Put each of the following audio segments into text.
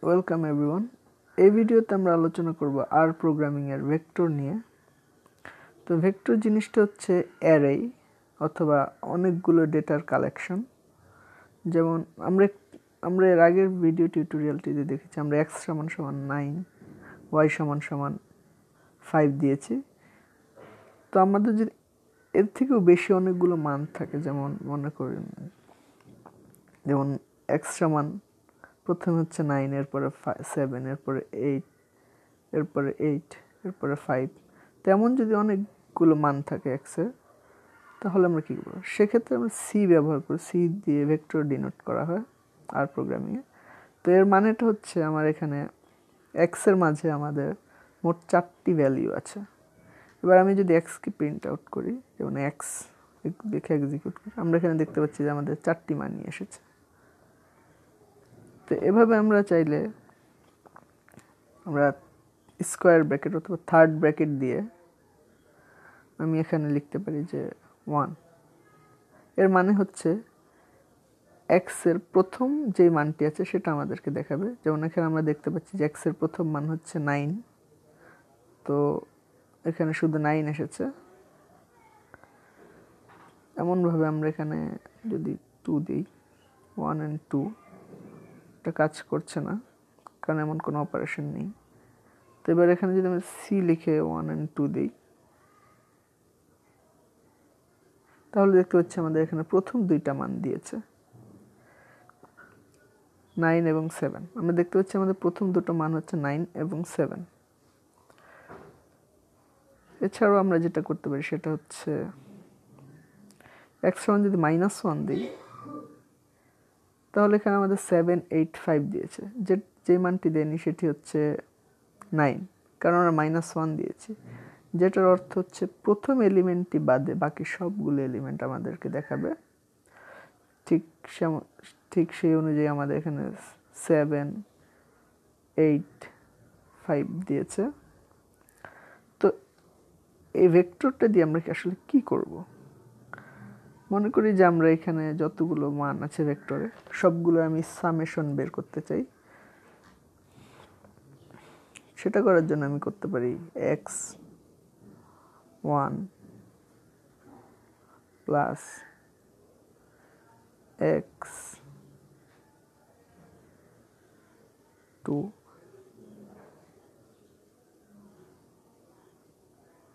Welcome everyone. এই ভিডিওতে আমরা আলোচনা করব আর প্রোগ্রামিং এর ভেক্টর নিয়ে। তো ভেক্টর জিনিসটা হচ্ছে অ্যারে অথবা অনেকগুলো ডেটার কালেকশন। যেমন আমরা এর আগের ভিডিও টিউটোরিয়ালটিতে দেখেছি আমরা x = 9, y = 5 দিয়েছি। তো আমাদের যদি এর থেকেও বেশি অনেকগুলো মান থাকে, যেমন মনে করেন যেমন x সমান প্রথমে হচ্ছে 9, এরপরে 7, এরপরে 8, এরপরে 8, এরপরে 5, তেমন যদি অনেকগুলো মান থাকে x এর, তাহলে আমরা কী করব? সেক্ষেত্রে আমরা সি ব্যবহার করি। সি দিয়ে ভেক্টর ডিনোট করা হয় আর প্রোগ্রামিংয়ে। তো এর মানেটা হচ্ছে আমার এখানে এক্স এর মাঝে আমাদের মোট 4টি ভ্যালু আছে। এবার আমি যদি এক্সকে প্রিন্ট আউট করি, যেমন এক্স দেখে এক্সিকিউট করি, আমরা এখানে দেখতে পাচ্ছি যে আমাদের 4টি মানই এসেছে। তো এভাবে আমরা চাইলে আমরা স্কোয়ার ব্র্যাকেট অথবা থার্ড ব্র্যাকেট দিয়ে আমি এখানে লিখতে পারি যে 1। এর মানে হচ্ছে এক্স এর প্রথম যে মানটি আছে সেটা আমাদেরকে দেখাবে। যেমন এখানে আমরা দেখতে পাচ্ছি যে এক্স এর প্রথম মান হচ্ছে 9, তো এখানে শুধু 9 এসেছে। এমনভাবে আমরা এখানে যদি 2 দিই, 1 and 2, এটা কাজ করছে না কারণ এমন কোনো অপারেশন নেই। তো এবার এখানে যদি আমরা সি লিখে 1 and 2 দিই, তাহলে দেখতে পাচ্ছি আমাদের এখানে প্রথম দুইটা মান দিয়েছে 9 এবং 7। আমরা দেখতে পাচ্ছি আমাদের প্রথম দুটো মান হচ্ছে 9 এবং 7। এছাড়াও আমরা যেটা করতে পারি সেটা হচ্ছে x সমান যদি -1 দিই, তাহলে এখানে আমাদের 7, 8, 5 দিয়েছে। যে মানটি দেয়নি সেটি হচ্ছে 9, কারণ আমরা -1 দিয়েছি, যেটার অর্থ হচ্ছে প্রথম এলিমেন্টটি বাদে বাকি সবগুলো এলিমেন্ট আমাদেরকে দেখাবে। ঠিক সেই অনুযায়ী আমাদের এখানে 7, 8, 5 দিয়েছে। তো এই ভেক্টরটা দিয়ে আমরা আসলে কি করব? মনে করি যে আমরা এখানে যতগুলো মান আছে ভেক্টরে সবগুলো আমি সামেশন বের করতে চাই। সেটা করার জন্য আমি করতে পারি x1 plus x2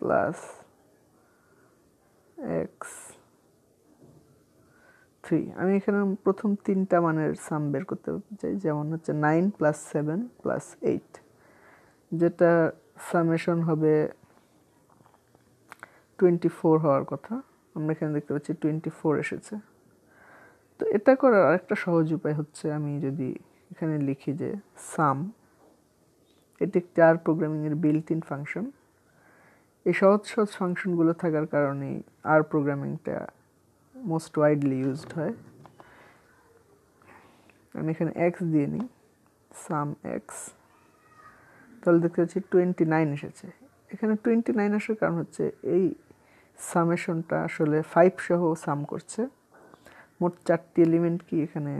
plus x3। আমি এখানে প্রথম তিনটা মানের সাম বের করতে চাই, যেমন হচ্ছে 9 + 7 + 8, যেটা সামেশন হবে 24 হওয়ার কথা। আমরা এখানে দেখতে পাচ্ছি 24 এসেছে। তো এটা করার আরেকটা সহজ উপায় হচ্ছে আমি যদি এখানে লিখি যে সাম, এটি একটি আর প্রোগ্রামিংয়ের বিল্ট ইন ফাংশন। এই সহজ ফাংশনগুলো থাকার কারণেই আর প্রোগ্রামিংটা মোস্ট ওয়াইডলি ইউজড হয়। আমি এখানে এক্স দিয়ে নিই, সাম এক্স, তাহলে দেখতে পাচ্ছি 29 এসেছে। এখানে 29 আসার কারণ হচ্ছে এই সামেশনটা আসলে 5 সহ সাম করছে। মোট 4টি এলিমেন্ট কি এখানে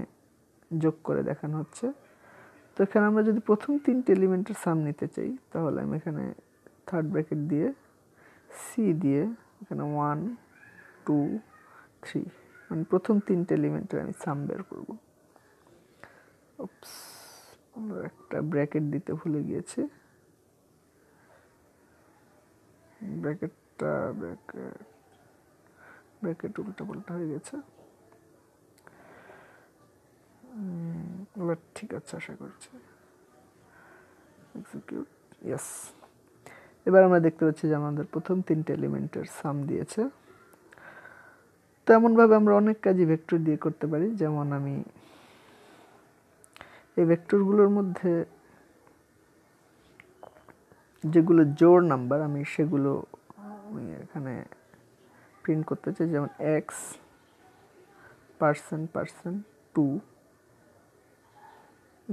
যোগ করে দেখানো হচ্ছে। তো এখানে আমরা যদি প্রথম 3টি এলিমেন্টের সাম নিতে চাই, তাহলে আমি এখানে থার্ড ব্র্যাকেট দিয়ে সি দিয়ে এখানে 1, 2, 3, মানে প্রথম 3টে এলিমেন্টের আমি সাম বের করব। আমরা একটা ব্র্যাকেট দিতে ভুলে গিয়েছি, ব্র্যাকেট উল্টাপাল্টা হয়ে গেছে। এবার ঠিক আছে আশা করছি। Execute, yes. এবার আমরা দেখতে পাচ্ছি যে আমাদের প্রথম 3টে এলিমেন্টের সাম দিয়েছে। তো এমনভাবে আমরা অনেক কাজই ভেক্টর দিয়ে করতে পারি। যেমন আমি এই ভেক্টরগুলোর মধ্যে যেগুলো জোড় নাম্বার আমি সেগুলো এখানে প্রিন্ট করতে চাই। যেমন x%2 =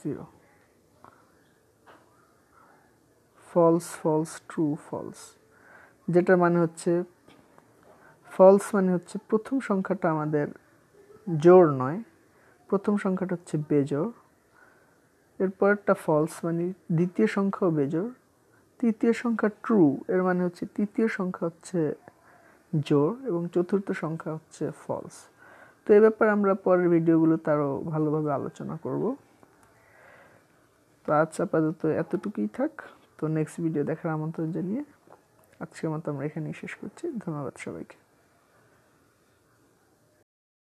0, false false true false, যেটার মানে হচ্ছে ফলস মানে হচ্ছে প্রথম সংখ্যাটা আমাদের জোড় নয়, প্রথম সংখ্যাটা হচ্ছে বেজোড়। এরপরটা ফলস মানে দ্বিতীয় সংখ্যাও বেজোড়, তৃতীয় সংখ্যা ট্রু এর মানে হচ্ছে তৃতীয় সংখ্যা হচ্ছে জোড় এবং চতুর্থ সংখ্যা হচ্ছে ফলস। তো এই ব্যাপারে আমরা পরের ভিডিওগুলোতে আরও ভালোভাবে আলোচনা করব। তো আজ আপাতত এতটুকুই থাক। তো নেক্সট ভিডিও দেখার আমন্ত্রণ জানিয়ে আজকের মতো আমরা এখানেই শেষ করছি। ধন্যবাদ সবাইকে।